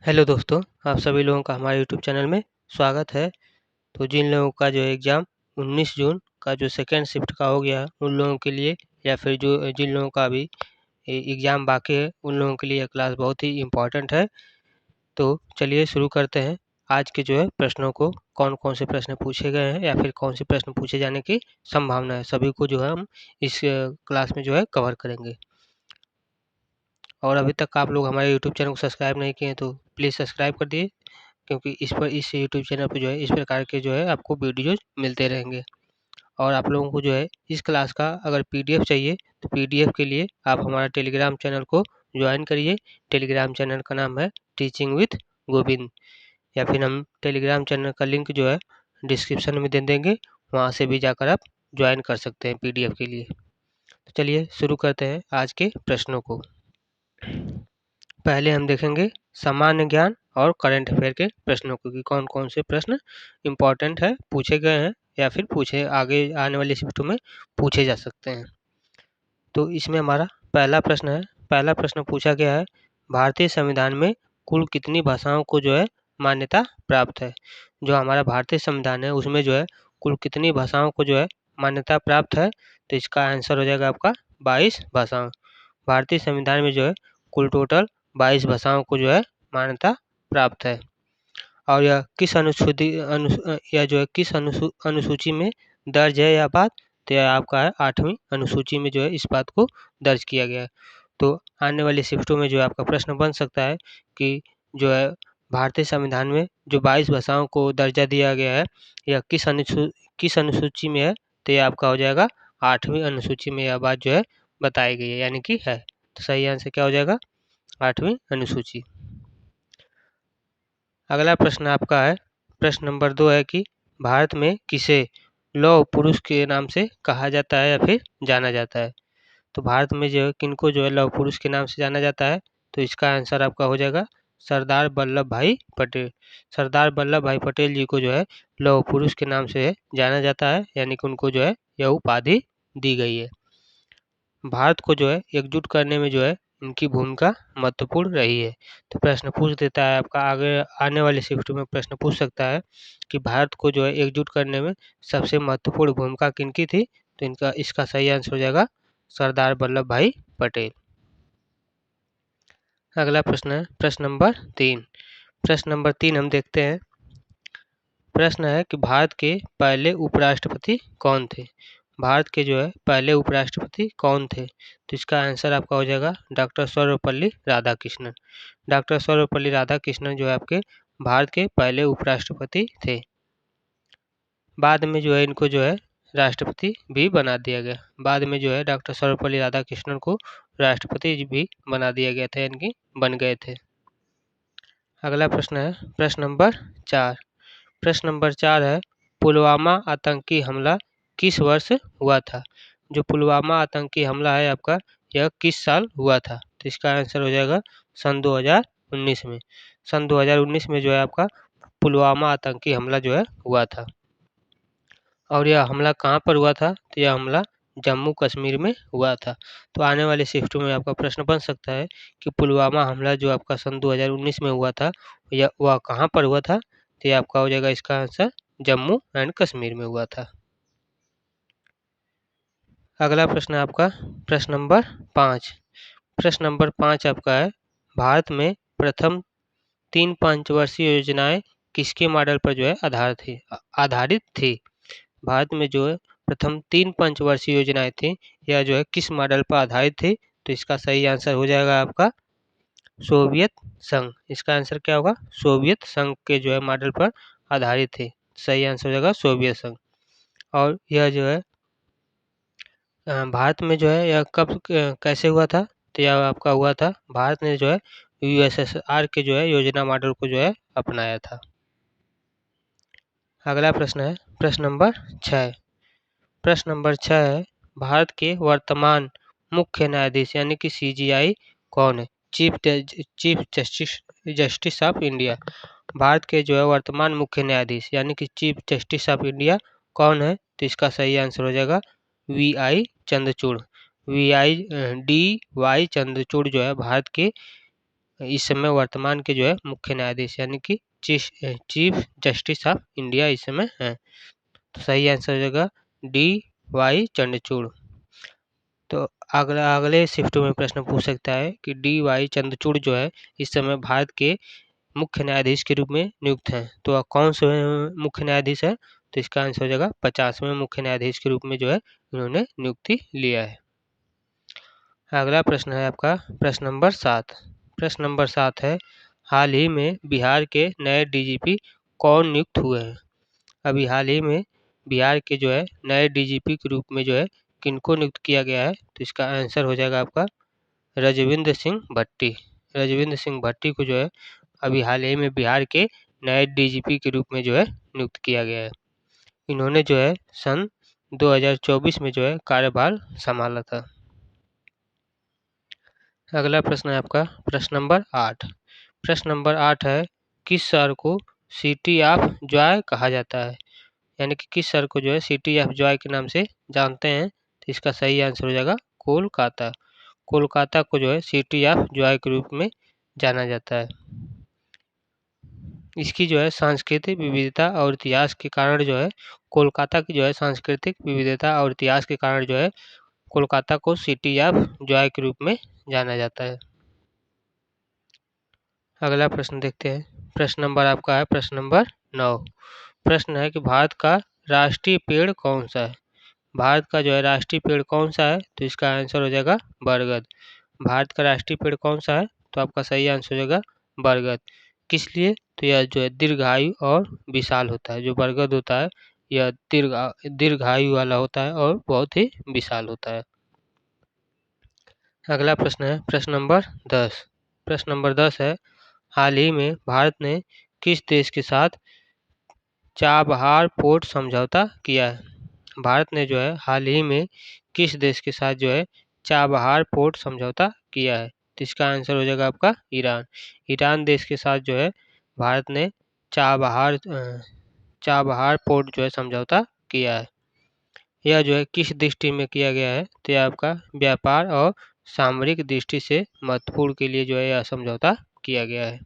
Hello दोस्तों, आप सभी लोगों का हमारे यूट्यूब चैनल में स्वागत है। तो जिन लोगों का जो एग्ज़ाम 19 जून का जो सेकेंड शिफ्ट का हो गया, उन लोगों के लिए या फिर जो जिन लोगों का अभी एग्ज़ाम बाकी है, उन लोगों के लिए यह क्लास बहुत ही इम्पोर्टेंट है। तो चलिए शुरू करते हैं आज के जो है प्रश्नों को, कौन-कौन से प्रश्न पूछे गए हैं या फिर कौन से प्रश्न पूछे जाने की संभावना है, सभी को जो है हम इस क्लास में जो है कवर करेंगे। और अभी तक आप लोग हमारे यूट्यूब चैनल को सब्सक्राइब नहीं किए हैं तो प्लीज़ सब्सक्राइब कर दिए, क्योंकि इस यूट्यूब चैनल पे जो है इस प्रकार के जो है आपको वीडियोज़ मिलते रहेंगे। और आप लोगों को जो है इस क्लास का अगर पीडीएफ चाहिए तो पीडीएफ के लिए आप हमारा टेलीग्राम चैनल को ज्वाइन करिए। टेलीग्राम चैनल का नाम है टीचिंग विद गोविंद, या फिर हम टेलीग्राम चैनल का लिंक जो है डिस्क्रिप्शन में दे देंगे, वहाँ से भी जाकर आप ज्वाइन कर सकते हैं पीडीएफ के लिए। तो चलिए शुरू करते हैं आज के प्रश्नों को। पहले हम देखेंगे सामान्य ज्ञान और करंट अफेयर के प्रश्नों को कि कौन कौन से प्रश्न इम्पोर्टेंट है, पूछे गए हैं या फिर पूछे आगे आने वाली शिफ्टों में पूछे जा सकते हैं। तो इसमें हमारा पहला प्रश्न है। पहला प्रश्न पूछा गया है, भारतीय संविधान में कुल कितनी भाषाओं को जो है मान्यता प्राप्त है। जो हमारा भारतीय संविधान है उसमें जो है कुल कितनी भाषाओं को जो है मान्यता प्राप्त है, तो इसका आंसर हो जाएगा आपका 22 भाषाओं। भारतीय संविधान में जो है कुल टोटल 22 भाषाओं को जो है मान्यता प्राप्त है। और यह किस या जो है किस अनुसूची में दर्ज है यह बात, तो यह आपका है 8वीं अनुसूची में जो है इस बात को दर्ज किया गया है। तो आने वाली शिफ्टों में जो है आपका प्रश्न बन सकता है कि जो है भारतीय संविधान में जो 22 भाषाओं को दर्जा दिया गया है, यह किस अनुसूची में है, तो यह आपका हो जाएगा 8वीं अनुसूची में यह बात जो है बताई गई है, यानी कि है। तो सही आंसर क्या हो जाएगा? 8वीं अनुसूची। अगला प्रश्न आपका है, प्रश्न नंबर 2 है कि भारत में किसे लौह पुरुष के नाम से कहा जाता है या फिर जाना जाता है। तो भारत में जो है किनको जो है लौह पुरुष के नाम से जाना जाता है, तो इसका आंसर आपका हो जाएगा सरदार वल्लभ भाई पटेल। सरदार वल्लभ भाई पटेल जी को जो है लौह पुरुष के नाम से जाना जाता है, यानी कि उनको जो है यह उपाधि दी गई है। भारत को जो है एकजुट करने में जो है इनकी भूमिका महत्वपूर्ण रही है। तो प्रश्न पूछ देता है आपका, आगे आने वाली शिफ्ट में प्रश्न पूछ सकता है कि भारत को जो है एकजुट करने में सबसे महत्वपूर्ण भूमिका किनकी थी, तो इसका सही आंसर हो जाएगा सरदार वल्लभ भाई पटेल। अगला प्रश्न है प्रश्न नंबर 3। प्रश्न नंबर 3 हम देखते हैं। प्रश्न है कि भारत के पहले उपराष्ट्रपति कौन थे। भारत के जो है पहले उपराष्ट्रपति कौन थे, तो इसका आंसर आपका हो जाएगा डॉक्टर सर्वपल्ली राधाकृष्णन। डॉक्टर सर्वपल्ली राधाकृष्णन जो है आपके भारत के पहले उपराष्ट्रपति थे। बाद में जो है इनको जो है राष्ट्रपति भी बना दिया गया। बाद में जो है डॉक्टर सर्वपल्ली राधाकृष्णन को राष्ट्रपति भी बना दिया गया था, यानी कि बन गए थे। अगला प्रश्न है प्रश्न नंबर 4। प्रश्न नंबर 4 है, पुलवामा आतंकी हमला किस वर्ष हुआ था। जो पुलवामा आतंकी हमला है आपका, यह किस साल हुआ था, तो इसका आंसर हो जाएगा सन 2019 में। सन 2019 में जो है आपका पुलवामा आतंकी हमला जो है हुआ था। और यह हमला कहाँ पर हुआ था, तो यह हमला जम्मू कश्मीर में हुआ था। तो आने वाले शिफ्टों में आपका प्रश्न बन सकता है कि पुलवामा हमला जो आपका सन 2019 में हुआ था, वह कहाँ पर हुआ था, तो ये आपका हो जाएगा इसका आंसर जम्मू एंड कश्मीर में हुआ था। अगला प्रश्न आपका प्रश्न नंबर 5। प्रश्न नंबर 5 आपका है, भारत में प्रथम 3 पंचवर्षीय योजनाएं किसके मॉडल पर जो है आधारित थी। भारत में जो है प्रथम 3 पंचवर्षीय योजनाएं थी, यह जो है किस मॉडल पर आधारित थी, तो इसका सही आंसर हो जाएगा आपका सोवियत संघ। इसका आंसर क्या होगा? सोवियत संघ के जो है मॉडल पर आधारित थे। सही आंसर हो जाएगा सोवियत संघ। और यह जो है भारत में जो है यह कब कैसे हुआ था, तो यह आपका हुआ था, भारत ने जो है यूएसएसआर के जो है योजना मॉडल को जो है अपनाया था। अगला प्रश्न है प्रश्न नंबर 6। प्रश्न नंबर 6 है, भारत के वर्तमान मुख्य न्यायाधीश यानी कि सीजीआई कौन है। Chief justice of India. Bharat के जो है वर्तमान मुख्य न्यायाधीश यानी कि चीफ जस्टिस ऑफ इंडिया कौन है, तो इसका सही आंसर हो जाएगा V I. Chandrachud. D Y Chandrachud जो है भारत के इस समय वर्तमान के जो है मुख्य न्यायाधीश यानी कि चीफ जस्टिस ऑफ इंडिया इस समय हैं। तो सही आंसर हो जाएगा D.Y. चंद्रचूड़। तो अगले शिफ्ट में प्रश्न पूछ सकता है कि D.Y. चंद्रचूड़ जो है इस समय भारत के मुख्य न्यायाधीश के रूप में नियुक्त हैं। तो कौन से मुख्य न्यायाधीश है? तो इसका आंसर हो जाएगा 50वें मुख्य न्यायाधीश के रूप में जो है इन्होंने नियुक्ति लिया है। अगला प्रश्न है आपका प्रश्न नंबर 7। प्रश्न नंबर 7 है, हाल ही में बिहार के नए DGP कौन नियुक्त हुए हैं? अभी हाल ही में बिहार के जो है नए DGP के रूप में जो है किनको नियुक्त किया गया है? तो इसका आंसर हो जाएगा आपका रजविंद्र सिंह भट्टी। रजविंद्र सिंह भट्टी को जो है अभी हाल ही में बिहार के नए DGP के रूप में जो है नियुक्त किया गया है। इन्होंने जो है सन 2024 में जो है कार्यभार संभाला था। अगला प्रश्न है आपका प्रश्न नंबर 8। प्रश्न नंबर 8 है, किस शहर को सिटी ऑफ जॉय कहा जाता है? यानी कि किस शहर को जो है सिटी ऑफ जॉय के नाम से जानते हैं? तो इसका सही आंसर हो जाएगा कोलकाता। कोलकाता को जो है सिटी ऑफ जॉय के रूप में जाना जाता है। इसकी जो है सांस्कृतिक विविधता और इतिहास के कारण जो है कोलकाता की जो है सांस्कृतिक विविधता और इतिहास के कारण जो है कोलकाता को सिटी ऑफ जॉय के रूप में जाना जाता है। अगला प्रश्न देखते हैं। प्रश्न नंबर आपका है प्रश्न नंबर 9। प्रश्न है कि भारत का राष्ट्रीय पेड़ कौन सा है? भारत का जो है राष्ट्रीय पेड़ कौन सा है? तो इसका आंसर हो जाएगा बरगद। भारत का राष्ट्रीय पेड़ कौन सा है? तो आपका सही आंसर हो जाएगा बरगद। किस लिए? तो यह जो है दीर्घायु और विशाल होता है। जो बरगद होता है यह दीर्घायु वाला होता है और बहुत ही विशाल होता है। अगला प्रश्न है प्रश्न नंबर 10। प्रश्न नंबर 10 है, हाल ही में भारत ने किस देश के साथ चाबहार पोर्ट समझौता किया है? भारत ने जो है हाल ही में किस देश के साथ जो है चाबहार पोर्ट समझौता किया है? तो इसका आंसर हो जाएगा आपका ईरान। ईरान देश के साथ जो है भारत ने चाबहार पोर्ट जो है समझौता किया है। यह जो है किस दृष्टि में किया गया है? तो यह आपका व्यापार और सामरिक दृष्टि से महत्वपूर्ण के लिए जो है यह समझौता किया गया है।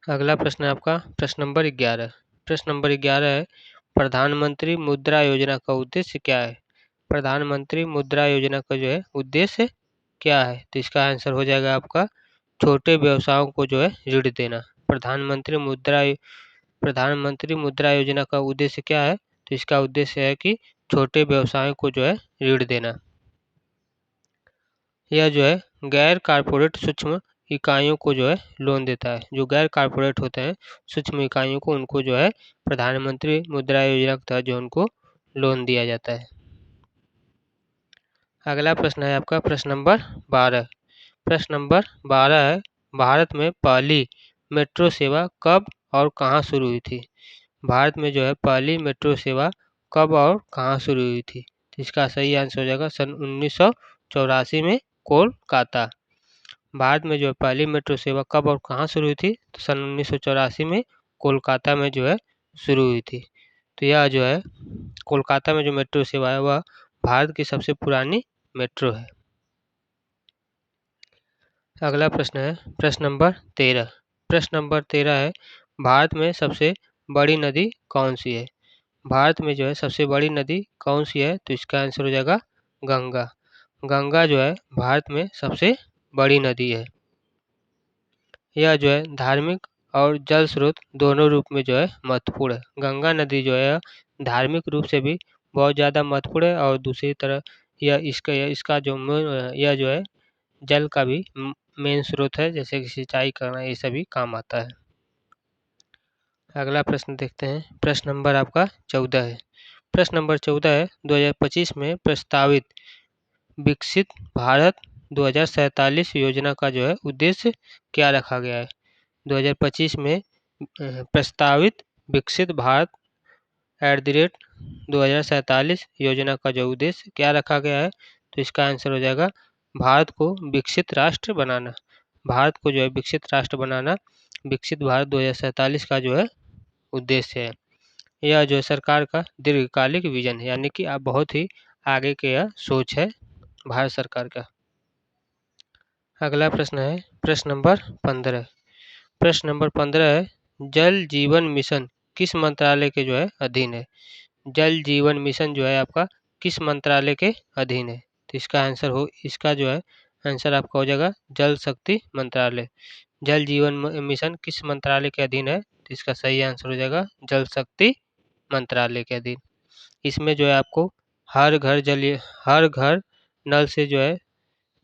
अगला प्रश्न है आपका प्रश्न नंबर 11। प्रश्न नंबर 11 है, प्रधानमंत्री मुद्रा योजना का उद्देश्य क्या है? प्रधानमंत्री मुद्रा योजना का जो है उद्देश्य क्या है? तो इसका आंसर हो जाएगा आपका छोटे व्यवसायों को जो है ऋण देना। प्रधानमंत्री मुद्रा योजना का उद्देश्य क्या है? तो इसका उद्देश्य है कि छोटे व्यवसायों को जो है ऋण देना। यह जो है गैर कारपोरेट सूक्ष्म इकाइयों को जो है लोन देता है। जो गैर कारपोरेट होते हैं सूक्ष्म इकाइयों को, उनको जो है प्रधानमंत्री मुद्रा योजना के तहत जो उनको लोन दिया जाता है। अगला प्रश्न है आपका प्रश्न नंबर 12। प्रश्न नंबर 12 है, भारत में पहली मेट्रो सेवा कब और कहाँ शुरू हुई थी? भारत में जो है पहली मेट्रो सेवा कब और कहाँ शुरू हुई थी? तो इसका सही आंसर हो जाएगा सन 1984 में कोलकाता। भारत में जो है पहली मेट्रो सेवा कब और कहाँ शुरू हुई थी? तो सन 1984 में कोलकाता में जो है शुरू हुई थी। तो यह जो है कोलकाता में जो मेट्रो सेवा है वह भारत की सबसे पुरानी मेट्रो है। अगला प्रश्न है प्रश्न नंबर 13। प्रश्न नंबर 13 है, भारत में सबसे बड़ी नदी कौन सी है? भारत में जो है सबसे बड़ी नदी कौन सी है? तो इसका आंसर हो जाएगा गंगा। गंगा जो है भारत में सबसे बड़ी नदी है। यह जो है धार्मिक और जल स्रोत दोनों रूप में जो है महत्वपूर्ण है। गंगा नदी जो है धार्मिक रूप से भी बहुत ज़्यादा महत्वपूर्ण है और दूसरी तरफ इसका जो यह जो है जल का भी मेन स्रोत है, जैसे कि सिंचाई करना ये सभी काम आता है। अगला प्रश्न देखते हैं। प्रश्न नंबर आपका 14 है। प्रश्न नंबर 14 है, 2025 में प्रस्तावित विकसित भारत 2047 योजना का जो है उद्देश्य क्या रखा गया है? 2025 में प्रस्तावित विकसित भारत @ 2047 योजना का जो उद्देश्य क्या रखा गया है? तो इसका आंसर हो जाएगा भारत को विकसित राष्ट्र बनाना। भारत को जो है विकसित राष्ट्र बनाना विकसित भारत 2047 का जो है उद्देश्य है। यह जो है सरकार का दीर्घकालिक विजन है, यानी कि आप बहुत ही आगे के यह सोच है भारत सरकार का। अगला प्रश्न है प्रश्न नंबर 15। प्रश्न नंबर 15 है जल जीवन मिशन किस मंत्रालय के जो है अधीन है। जल जीवन मिशन जो है आपका किस मंत्रालय के अधीन है। तो इसका जो है आंसर आपका हो जाएगा जल शक्ति मंत्रालय। जल जीवन मिशन किस मंत्रालय के अधीन है। तो इसका सही आंसर हो जाएगा जल शक्ति मंत्रालय के अधीन। इसमें जो है आपको हर घर नल से जो है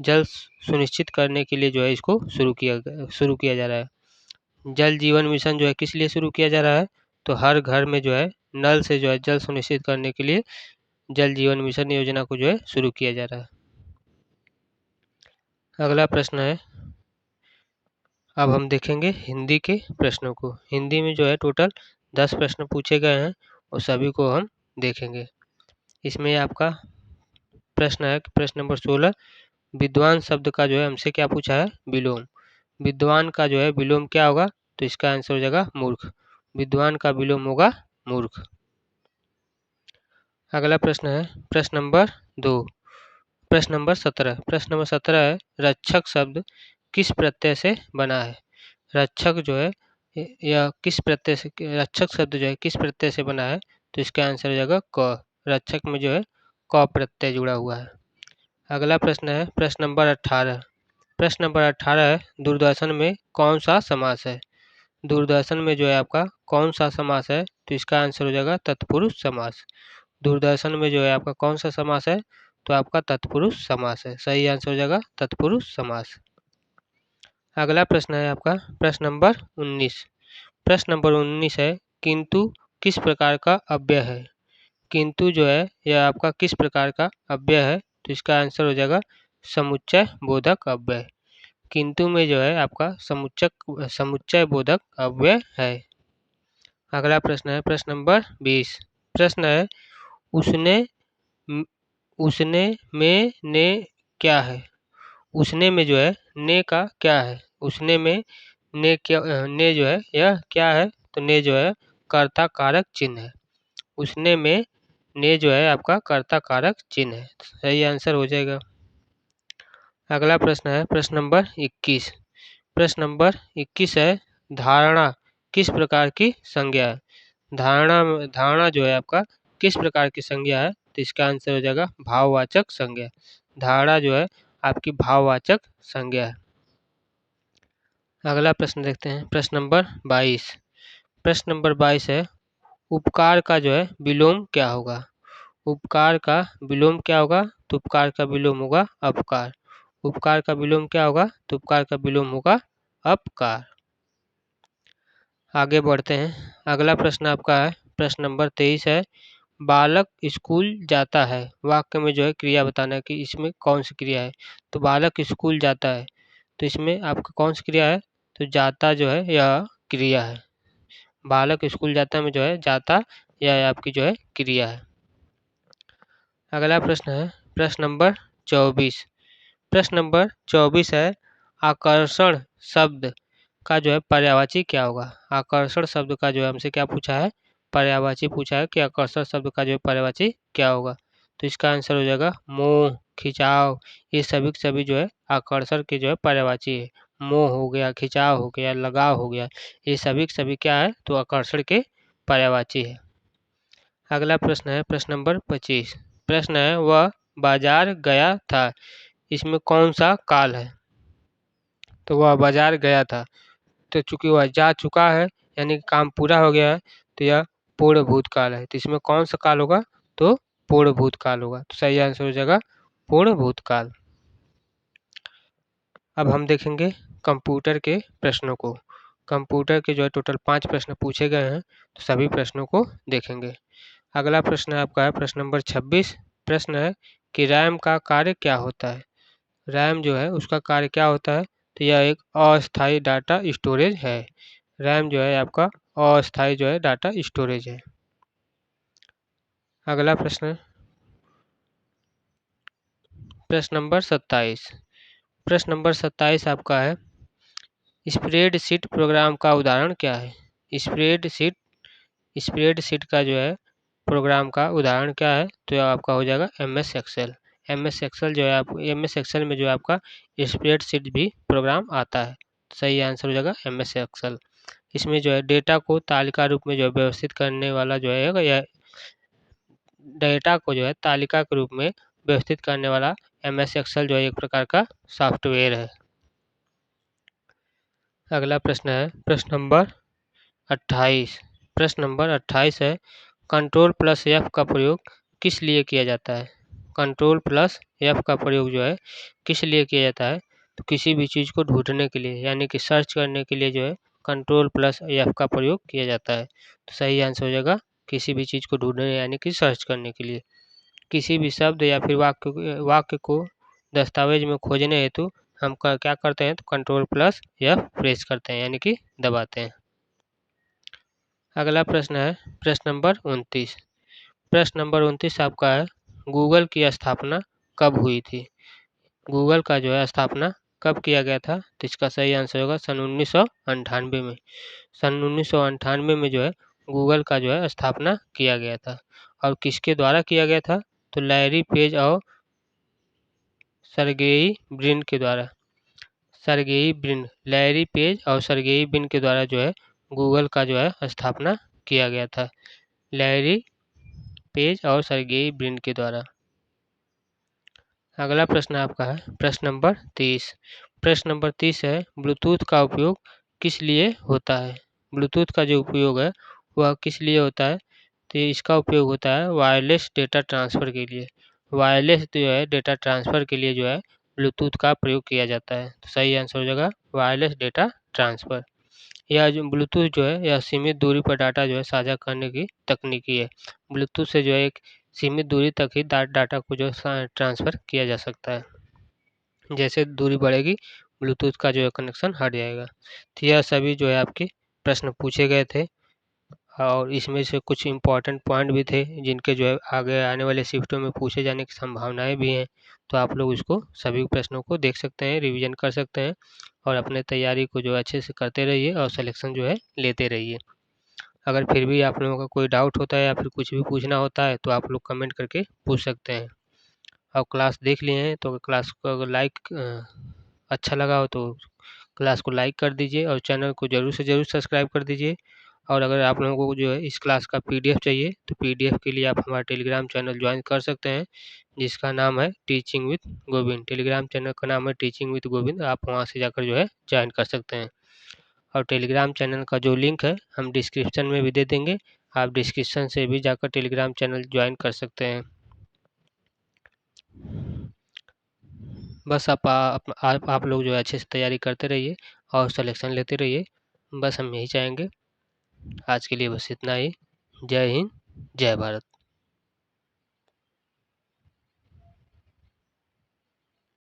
जल सुनिश्चित करने के लिए जो है इसको शुरू किया जा रहा है। जल जीवन मिशन जो है किस लिए शुरू किया जा रहा है। तो हर घर में जो है नल से जो है जल सुनिश्चित करने के लिए जल जीवन मिशन योजना को जो है शुरू किया जा रहा है। अगला प्रश्न है, अब हम देखेंगे हिंदी के प्रश्नों को। हिंदी में जो है टोटल 10 प्रश्न पूछे गए हैं और सभी को हम देखेंगे। इसमें आपका प्रश्न है प्रश्न नंबर 16 विद्वान शब्द का जो है हमसे क्या पूछा है विलोम। विद्वान का जो है विलोम क्या होगा। तो इसका आंसर हो जाएगा मूर्ख। विद्वान का विलोम होगा मूर्ख। अगला प्रश्न है प्रश्न नंबर 2। प्रश्न नंबर 17। प्रश्न नंबर 17 है रक्षक शब्द किस प्रत्यय से बना है। रक्षक जो है यह किस प्रत्यय से रक्षक शब्द जो है किस प्रत्यय से बना है। तो इसका आंसर हो जाएगा क। रक्षक में जो है क प्रत्यय जुड़ा हुआ है। अगला प्रश्न है प्रश्न नंबर 18। प्रश्न नंबर 18 है दूरदर्शन में कौन सा समास है। दूरदर्शन में जो है आपका कौन सा समास है। तो इसका आंसर हो जाएगा तत्पुरुष समास। दूरदर्शन में जो है आपका कौन सा समास है। तो आपका तत्पुरुष समास है। सही आंसर हो जाएगा तत्पुरुष समास। अगला प्रश्न है आपका प्रश्न नंबर 19। प्रश्न नंबर 19 है किंतु किस प्रकार का अव्यय है। किंतु जो है यह आपका किस प्रकार का अव्यय है। तो इसका आंसर हो जाएगा समुच्चय बोधक अव्यय। किंतु में जो है आपका समुच्चय बोधक अव्यय है। अगला प्रश्न है प्रश्न नंबर 20। प्रश्न है उसने में ने क्या है। उसने में जो है ने का क्या है। उसने में ने जो है यह क्या है। तो ने जो है कर्ता कारक चिन्ह है। उसने में ने जो है आपका कर्ता कारक चिन्ह है। सही आंसर हो जाएगा। अगला प्रश्न है प्रश्न नंबर 21। प्रश्न नंबर 21 है धारणा किस प्रकार की संज्ञा है। धारणा जो है आपका किस प्रकार की संज्ञा है। तो इसका आंसर हो जाएगा भाववाचक संज्ञा। धारणा जो है आपकी भाववाचक संज्ञा है। अगला प्रश्न देखते हैं प्रश्न नंबर 22। प्रश्न नंबर 22 है उपकार का जो है विलोम क्या होगा। उपकार का विलोम क्या होगा। तो उपकार का विलोम होगा अपकार। उपकार का विलोम क्या होगा। तो उपकार का विलोम होगा अपकार। आगे बढ़ते हैं। अगला प्रश्न आपका है प्रश्न नंबर 23 है बालक स्कूल जाता है। वाक्य में जो है क्रिया बताना है कि इसमें कौन सी क्रिया है। तो बालक स्कूल जाता है। तो इसमें आपका कौन सी क्रिया है। तो जाता जो है यह क्रिया है। बालक स्कूल जाता में जो है जाता यह आपकी जो है क्रिया है। अगला प्रश्न है प्रश्न नंबर 24। प्रश्न नंबर 24 है आकर्षण शब्द का जो है पर्यायवाची क्या होगा। आकर्षण शब्द का जो है हमसे क्या पूछा है पर्यायवाची पूछा है कि आकर्षण शब्द का जो है पर्यायवाची क्या होगा। तो इसका आंसर हो जाएगा मोह खिंचाव। ये सभी जो है आकर्षण के जो है पर्यायवाची है। मोह हो गया खिंचाव हो गया लगाव हो गया ये सभी क्या है तो आकर्षण के पर्यायवाची है। अगला प्रश्न है प्रश्न नंबर 25। प्रश्न है वह बाजार गया था। इसमें कौन सा काल है। तो वह बाजार गया था। तो चूंकि वह जा चुका है यानी काम पूरा हो गया है तो यह पूर्ण भूतकाल है। तो इसमें कौन सा काल होगा तो पूर्ण भूतकाल होगा। तो सही आंसर हो जाएगा पूर्ण भूतकाल। अब हम देखेंगे कंप्यूटर के प्रश्नों को। कंप्यूटर के जो है टोटल 5 प्रश्न पूछे गए हैं तो सभी प्रश्नों को देखेंगे। अगला प्रश्न आपका है प्रश्न नंबर 26। प्रश्न है कि रैम का कार्य क्या होता है। रैम जो है उसका कार्य क्या होता है। तो यह एक अस्थायी डाटा स्टोरेज है। रैम जो है आपका अस्थायी जो है डाटा स्टोरेज है। अगला प्रश्न नंबर 27। प्रश्न नंबर 27 आपका है स्प्रेडशीट प्रोग्राम का उदाहरण क्या है। स्प्रेडशीट का जो है प्रोग्राम का उदाहरण क्या है। तो यह आपका हो जाएगा MS एक्सेल। MS एक्सेल जो है आप MS एक्सेल में जो है आपका स्प्रेडशीट भी प्रोग्राम आता है। सही आंसर हो जाएगा MS एक्सेल। इसमें जो है डेटा को तालिका रूप में जो है व्यवस्थित करने वाला जो है या डेटा को जो है तालिका के रूप में व्यवस्थित करने वाला MS एक्सेल जो है एक प्रकार का सॉफ्टवेयर है। अगला प्रश्न है प्रश्न नंबर 28। प्रश्न नंबर 28 है कंट्रोल प्लस F का प्रयोग किस लिए किया जाता है? कंट्रोल प्लस F का प्रयोग जो है किस लिए किया जाता है? तो किसी भी चीज़ को ढूंढने के लिए यानी कि सर्च करने के लिए जो है कंट्रोल प्लस F का प्रयोग किया जाता है। तो सही आंसर हो जाएगा किसी भी चीज़ को ढूंढने यानी कि सर्च करने के लिए। किसी भी शब्द या फिर वाक्य को दस्तावेज में खोजने हेतु हम क्या करते हैं तो कंट्रोल प्लस F प्रेस करते हैं यानी कि दबाते हैं। अगला प्रश्न है प्रश्न नंबर 29। प्रश्न नंबर 29 आपका है गूगल की स्थापना कब हुई थी? गूगल का जो है स्थापना कब किया गया था? तो इसका सही आंसर होगा सन 1998 में। सन 1998 में जो है गूगल का जो है स्थापना किया गया था। और किसके द्वारा किया गया था? तो लैरी पेज और सर्गेई ब्रिन के द्वारा। सर्गेई ब्रिन, लैरी पेज और सर्गेई ब्रिन के द्वारा जो है गूगल का जो है स्थापना किया गया था। लैरी पेज और सर्गेई ब्रिन के द्वारा। अगला प्रश्न आपका है प्रश्न नंबर 30। प्रश्न नंबर 30 है ब्लूटूथ का उपयोग किस लिए होता है? ब्लूटूथ का जो उपयोग है वह किस लिए होता है? तो इसका उपयोग होता है वायरलेस डेटा ट्रांसफ़र के लिए। वायरलेस जो है डेटा ट्रांसफ़र के लिए जो है ब्लूटूथ का प्रयोग किया जाता है। तो सही आंसर हो जाएगा वायरलेस डेटा ट्रांसफ़र। यह जो ब्लूटूथ जो है यह सीमित दूरी पर डाटा जो है साझा करने की तकनीकी है। ब्लूटूथ से जो है एक सीमित दूरी तक ही डाटा को जो ट्रांसफ़र किया जा सकता है। जैसे दूरी बढ़ेगी ब्लूटूथ का जो है कनेक्शन हट जाएगा। तो यह सभी जो है आपके प्रश्न पूछे गए थे और इसमें से कुछ इम्पोर्टेंट पॉइंट भी थे जिनके जो है आगे आने वाले शिफ्टों में पूछे जाने की संभावनाएं भी हैं। तो आप लोग इसको सभी प्रश्नों को देख सकते हैं, रिवीजन कर सकते हैं और अपने तैयारी को जो है अच्छे से करते रहिए और सिलेक्शन जो है लेते रहिए। अगर फिर भी आप लोगों का कोई डाउट होता है या फिर कुछ भी पूछना होता है तो आप लोग कमेंट करके पूछ सकते हैं। और क्लास देख लिए हैं तो क्लास को अगर अच्छा लगा हो तो क्लास को लाइक कर दीजिए और चैनल को ज़रूर से ज़रूर सब्सक्राइब कर दीजिए। और अगर आप लोगों को जो है इस क्लास का PDF चाहिए तो PDF के लिए आप हमारा टेलीग्राम चैनल ज्वाइन कर सकते हैं जिसका नाम है teaching with Govind. Telegram channel का नाम है टीचिंग विद गोविंद। आप वहां से जाकर जो है ज्वाइन कर सकते हैं और टेलीग्राम चैनल का जो लिंक है हम डिस्क्रिप्शन में भी दे देंगे। आप डिस्क्रिप्शन से भी जाकर टेलीग्राम चैनल ज्वाइन कर सकते हैं। बस आप लोग जो है अच्छे से तैयारी करते रहिए और सिलेक्शन लेते रहिए। बस हम यही चाहेंगे। आज के लिए बस इतना ही। जय हिंद, जय भारत।